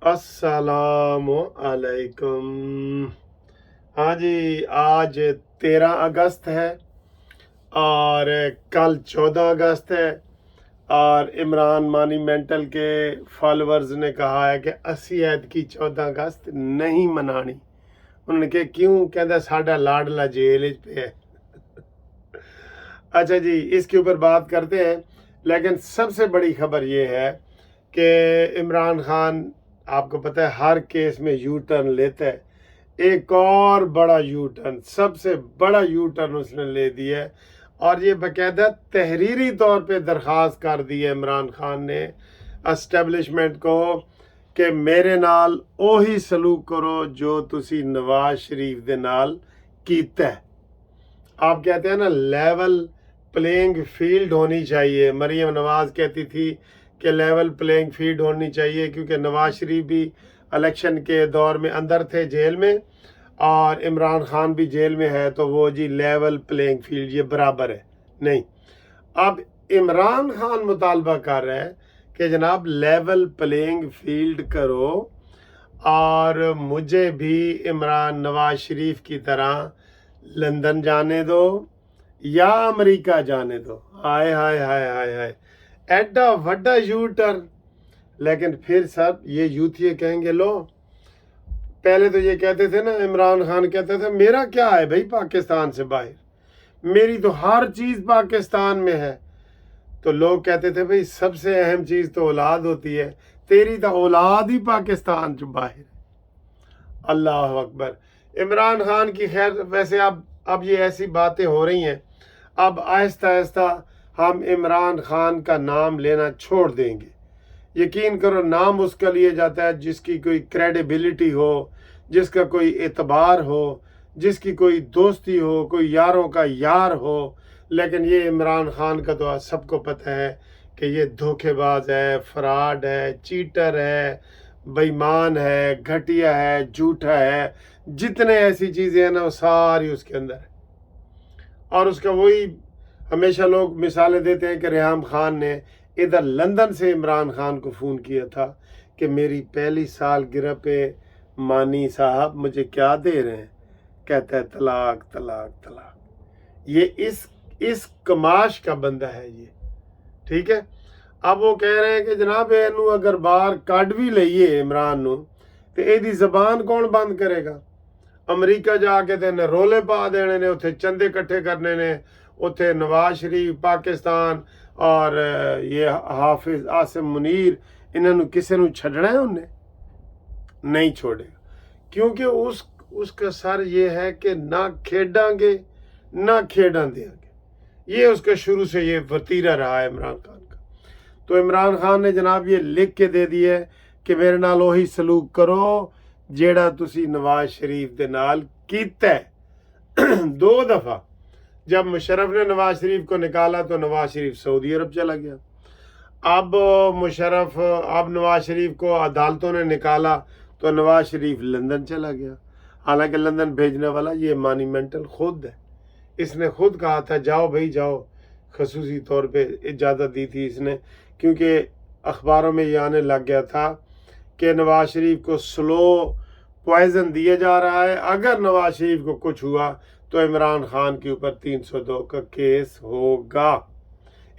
अस्सलामु अलैकुम। हाँ जी, आज 13 अगस्त है और कल 14 अगस्त है। और इमरान मॉन्यूमेंटल के फॉलोअर्स ने कहा है कि असी ऐद की 14 अगस्त नहीं मनानी। उन्होंने कहा क्यों? कहता साडा लाडला जेल पे है। अच्छा जी, इसके ऊपर बात करते हैं। लेकिन सबसे बड़ी खबर ये है कि इमरान खान, आपको पता है, हर केस में यू टर्न लेता है। एक और बड़ा यू टर्न, सबसे बड़ा यू टर्न उसने ले दिया है और ये बाकायदा तहरीरी तौर पे दरख्वास्त कर दी है इमरान खान ने एस्टैब्लिशमेंट को कि मेरे नाल ओही सलूक करो जो तुसी नवाज शरीफ दे नाल कीता है। आप कहते हैं ना, लेवल प्लेइंग फील्ड होनी चाहिए। मरीम नवाज कहती थी कि लेवल प्लेइंग फील्ड होनी चाहिए, क्योंकि नवाज शरीफ भी इलेक्शन के दौर में अंदर थे जेल में और इमरान खान भी जेल में है, तो वो जी लेवल प्लेइंग फील्ड ये बराबर है नहीं। अब इमरान खान मुतालबा कर रहा है कि जनाब लेवल प्लेइंग फील्ड करो और मुझे भी इमरान नवाज शरीफ की तरह लंदन जाने दो या अमेरिका जाने दो। हाय हाय हाय हाय हाय, एडा वड्डा यू टर्न। लेकिन फिर सब ये यूथिये कहेंगे, लो पहले तो ये कहते थे ना, इमरान खान कहते थे मेरा क्या है भाई पाकिस्तान से बाहर, मेरी तो हर चीज़ पाकिस्तान में है। तो लोग कहते थे भाई सबसे अहम चीज़ तो औलाद होती है, तेरी तो औलाद ही पाकिस्तान से बाहर। अल्लाह अकबर। इमरान खान की खैर, वैसे अब ये ऐसी बातें हो रही हैं, अब आहिस्ता आहिस्ता हम इमरान खान का नाम लेना छोड़ देंगे। यकीन करो, नाम उसका लिए जाता है जिसकी कोई क्रेडिबिलिटी हो, जिसका कोई एतबार हो, जिसकी कोई दोस्ती हो, कोई यारों का यार हो। लेकिन ये इमरान खान का तो सबको पता है कि ये धोखेबाज है, फ्रॉड है, चीटर है, बेईमान है, घटिया है, झूठा है। जितने ऐसी चीज़ें हैं ना, वो सारी उसके अंदर है। और उसका वही हमेशा लोग मिसालें देते हैं कि रेहाम खान ने इधर लंदन से इमरान खान को फ़ोन किया था कि मेरी पहली सालगिरह पे मानी साहब मुझे क्या दे रहे हैं? कहता है तलाक तलाक तलाक। ये इस कमाश का बंदा है ये, ठीक है। अब वो कह रहे हैं कि जनाब इनू अगर बाहर कढ़ भी लईए इमरान नू, तो ਇਹਦੀ ਜ਼ਬਾਨ कौन बंद करेगा? अमरीका जाके ते ने रोले पा देने ने, उत्थे चंदे इकट्ठे करने ने, उत्थे नवाज शरीफ, पाकिस्तान और ये हाफिज आसिम मुनीर, इन्होंने किसी नू छड़ना है? उन्हें नहीं छोड़ेगा, क्योंकि उसका सर ये है कि ना खेडांगे ना खेडन देंगे। ये उसका शुरू से ये वतीरा रहा है इमरान खान का। तो इमरान खान ने जनाब ये लिख के दे दिया है कि मेरे नाल ओही सलूक करो जेड़ा तुसी नवाज शरीफ दे नाल कीता है। 2 दफ़ा जब मुशर्रफ ने नवाज शरीफ को निकाला तो नवाज शरीफ सऊदी अरब चला गया। अब नवाज शरीफ को अदालतों ने निकाला तो नवाज शरीफ लंदन चला गया। हालांकि लंदन भेजने वाला ये मॉन्यूमेंटल खुद है। इसने खुद कहा था जाओ भाई जाओ, खसूसी तौर पे इजाज़त दी थी इसने, क्योंकि अखबारों में ये आने लग गया था कि नवाज शरीफ को स्लो पॉइजन दिया जा रहा है, अगर नवाज शरीफ को कुछ हुआ तो इमरान खान के ऊपर 302 का केस होगा।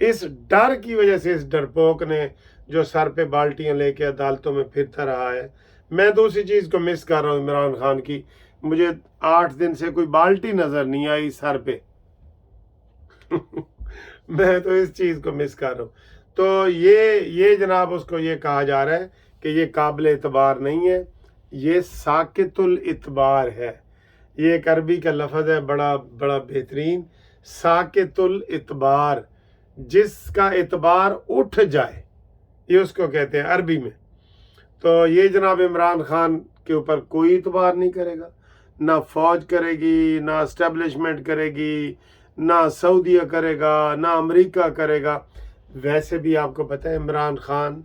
इस डर की वजह से, इस डरपोक ने जो सर पे बाल्टियां लेके अदालतों में फिरता रहा है। मैं तो उसी चीज़ को मिस कर रहा हूँ इमरान खान की। मुझे 8 दिन से कोई बाल्टी नज़र नहीं आई सर पे। मैं तो इस चीज़ को मिस कर रहा हूँ। तो ये जनाब उसको ये कहा जा रहा है कि ये काबिल एतबार नहीं है, ये साकितुल इतबार है। ये एक अरबी का लफ्ज़ है बड़ा बड़ा बेहतरीन, साकितुल इतबार, जिसका इतबार उठ जाए, ये उसको कहते हैं अरबी में। तो ये जनाब इमरान खान के ऊपर कोई इतबार नहीं करेगा, ना फौज करेगी, ना एस्टेब्लिशमेंट करेगी, ना सऊदीया करेगा, ना अमेरिका करेगा। वैसे भी आपको पता है इमरान खान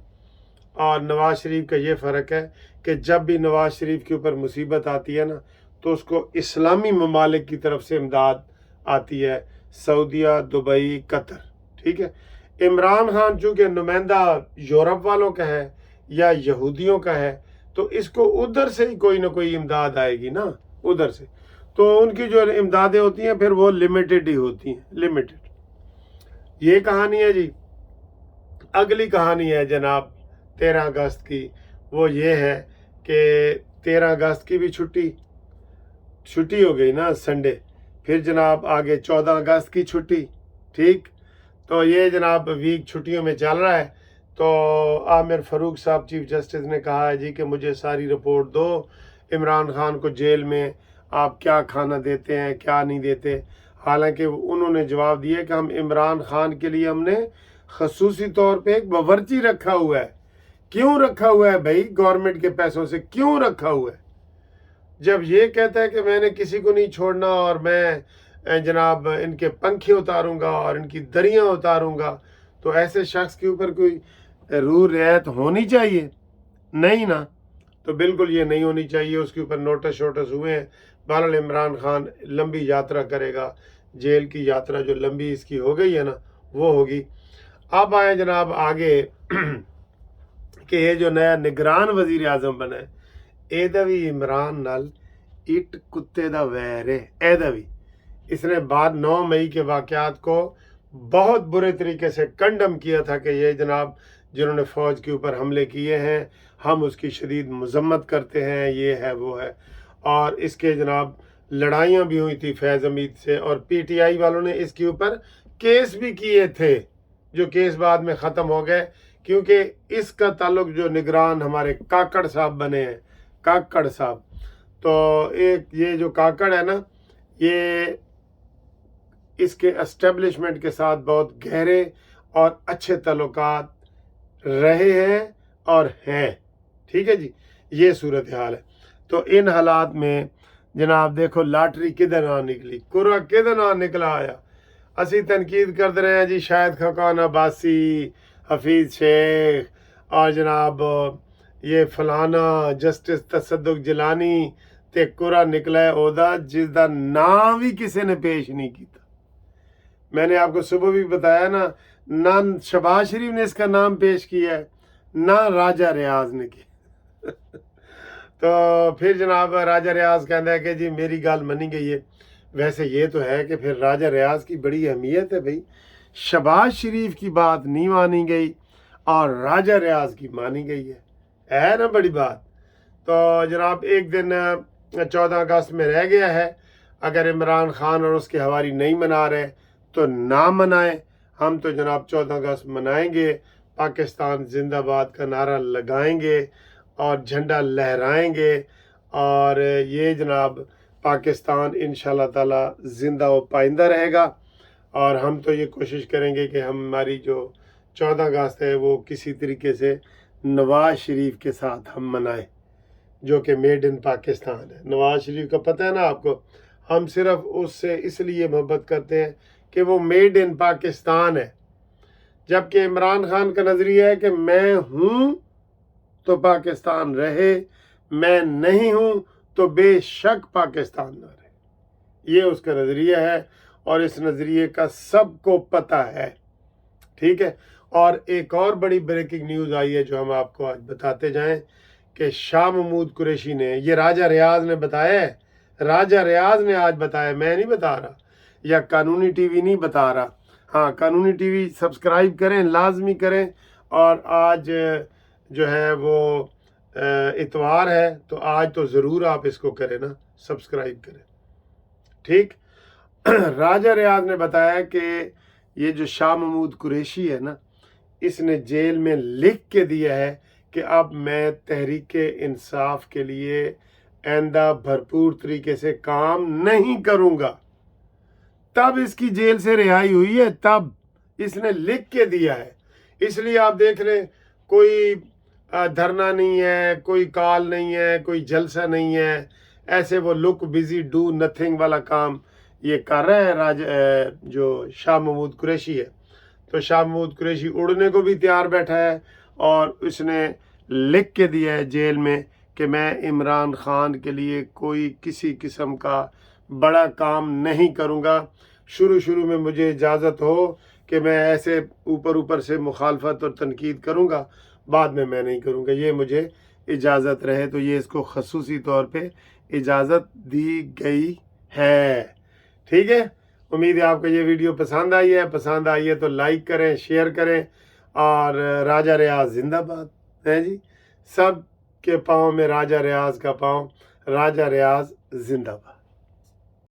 और नवाज शरीफ का ये फ़र्क है कि जब भी नवाज शरीफ के ऊपर मुसीबत आती है ना, तो उसको इस्लामी ममालिक की तरफ से इमदाद आती है, सऊदीया, दुबई, कतर, ठीक है। इमरान खान चूँकि नुमाइंदा यूरोप वालों का है या यहूदियों का है, तो इसको उधर से ही कोई ना कोई इमदाद आएगी ना, उधर से। तो उनकी जो इमदादें होती हैं फिर वो लिमिटेड ही होती हैं, लिमिटेड। ये कहानी है जी। अगली कहानी है जनाब 13 अगस्त की। वो ये है कि 13 अगस्त की भी छुट्टी हो गई ना, संडे। फिर जनाब आगे 14 अगस्त की छुट्टी, ठीक। तो ये जनाब वीक छुट्टियों में चल रहा है। तो आमिर फ़ारूक साहब चीफ जस्टिस ने कहा है जी कि मुझे सारी रिपोर्ट दो, इमरान खान को जेल में आप क्या खाना देते हैं, क्या नहीं देते। हालांकि उन्होंने जवाब दिया कि हम इमरान खान के लिए हमने खसूसी तौर पे एक बावर्ची रखा हुआ है। क्यों रखा हुआ है भाई? गवर्नमेंट के पैसों से क्यों रखा हुआ है? जब ये कहता है कि मैंने किसी को नहीं छोड़ना और मैं जनाब इनके पंखे उतारूंगा और इनकी दरियां उतारूंगा, तो ऐसे शख्स के ऊपर कोई रूह रियायत होनी चाहिए? नहीं ना, तो बिल्कुल ये नहीं होनी चाहिए। उसके ऊपर नोटिस शोटिस हुए हैं। बहरहाल इमरान खान लंबी यात्रा करेगा, जेल की यात्रा जो लंबी इसकी हो गई है ना, वो होगी। अब आए जनाब आगे कि ये जो नया निगरान वजीर आजम बना है, ਇਹਦਾ ਵੀ इमरान नाल इट कुत्ते दा वैर है। ਇਹਦਾ भी इसने बाद 9 मई के वाक़यात को बहुत बुरे तरीके से कंडम किया था कि ये जनाब जिन्होंने फ़ौज के ऊपर हमले किए हैं, हम उसकी शदीद मजम्मत करते हैं, ये है वो है। और इसके जनाब लड़ाइयाँ भी हुई थी फैज़ हमीद से, और PTI वालों ने इसके ऊपर केस भी किए थे, जो केस बाद में ख़त्म हो गए, क्योंकि इसका ताल्लुक जो निगरान हमारे काकड़ साहब बने हैं, काकड़ साहब, तो एक ये जो काकड़ है ना, ये इसके एस्टेब्लिशमेंट के साथ बहुत गहरे और अच्छे ताल्लुकात रहे हैं और हैं, ठीक है जी। ये सूरत हाल है। तो इन हालात में जनाब देखो लॉटरी किधर ना निकली, कुरा किधर ना निकला आया। असी तनकीद करते रहे हैं जी, शायद खकान अब्बासी, हफीज़ शेख और जनाब ये फलाना जस्टिस तसद्दुक जिलानी ते कुरा निकला है ओदा जिसका नाम भी किसी ने पेश नहीं किया। मैंने आपको सुबह भी बताया ना शहबाज शरीफ ने इसका नाम पेश किया है, ना राजा रियाज ने किया। तो फिर जनाब राजा रियाज कहता है कि जी मेरी गाल मनी गई है। वैसे ये तो है कि फिर राजा रियाज की बड़ी अहमियत है भाई, शहबाज शरीफ की बात नहीं मानी गई और राजा रियाज की मानी गई है ना बड़ी बात। तो जनाब एक दिन 14 अगस्त में रह गया है। अगर इमरान खान और उसके हवारी नहीं मना रहे तो ना मनाएं, हम तो जनाब 14 अगस्त मनाएंगे, पाकिस्तान जिंदाबाद का नारा लगाएंगे और झंडा लहराएंगे, और ये जनाब पाकिस्तान इंशाल्लाह ताला ज़िंदा व पाइंदा रहेगा। और हम तो ये कोशिश करेंगे कि हमारी जो 14 अगस्त है वो किसी तरीके से नवाज शरीफ के साथ हम मनाएं, जो कि मेड इन पाकिस्तान है। नवाज शरीफ का पता है ना आपको, हम सिर्फ उससे इसलिए मोहब्बत करते हैं कि वो मेड इन पाकिस्तान है, जबकि इमरान खान का नज़रिया है कि मैं हूँ तो पाकिस्तान रहे, मैं नहीं हूँ तो बेशक पाकिस्तान ना रहे। ये उसका नज़रिया है और इस नज़रिए का सबको पता है, ठीक है। और एक और बड़ी ब्रेकिंग न्यूज़ आई है जो हम आपको आज बताते जाएं कि शाह महमूद कुरैशी ने, ये राजा रियाज ने बताया है, राजा रियाज ने आज बताया, मैं नहीं बता रहा, या कानूनी टीवी नहीं बता रहा। हाँ, कानूनी टीवी सब्सक्राइब करें, लाजमी करें। और आज जो है वो इतवार है, तो आज तो ज़रूर आप इसको करें ना, सब्सक्राइब करें, ठीक। राजा रियाज ने बताया कि ये जो शाह महमूद कुरैशी है ना, इसने जेल में लिख के दिया है कि अब मैं तहरीक इंसाफ के लिए आइंदा भरपूर तरीके से काम नहीं करूँगा। तब इसकी जेल से रिहाई हुई है, तब इसने लिख के दिया है। इसलिए आप देख रहे कोई धरना नहीं है, कोई कॉल नहीं है, कोई जलसा नहीं है, ऐसे वो लुक बिजी डू नथिंग वाला काम ये कर रहा है जो शाह महमूद कुरैशी है। तो शाह महमूद कुरैशी उड़ने को भी तैयार बैठा है और उसने लिख के दिया है जेल में कि मैं इमरान खान के लिए कोई किसी किस्म का बड़ा काम नहीं करूँगा। शुरू में मुझे इजाज़त हो कि मैं ऐसे ऊपर से मुखालफत और तनकीद करूँगा, बाद में मैं नहीं करूँगा, ये मुझे اجازت رہے تو یہ اس کو خصوصی طور پہ اجازت دی گئی ہے. ٹھیک ہے، امید ہے آپ کو یہ ویڈیو پسند آئی ہے تو لائک کریں، شیئر کریں، اور راجہ ریاض زندہ باد ہے جی. سب کے پاؤں میں راجہ ریاض کا پاؤں. راجہ ریاض زندہ باد.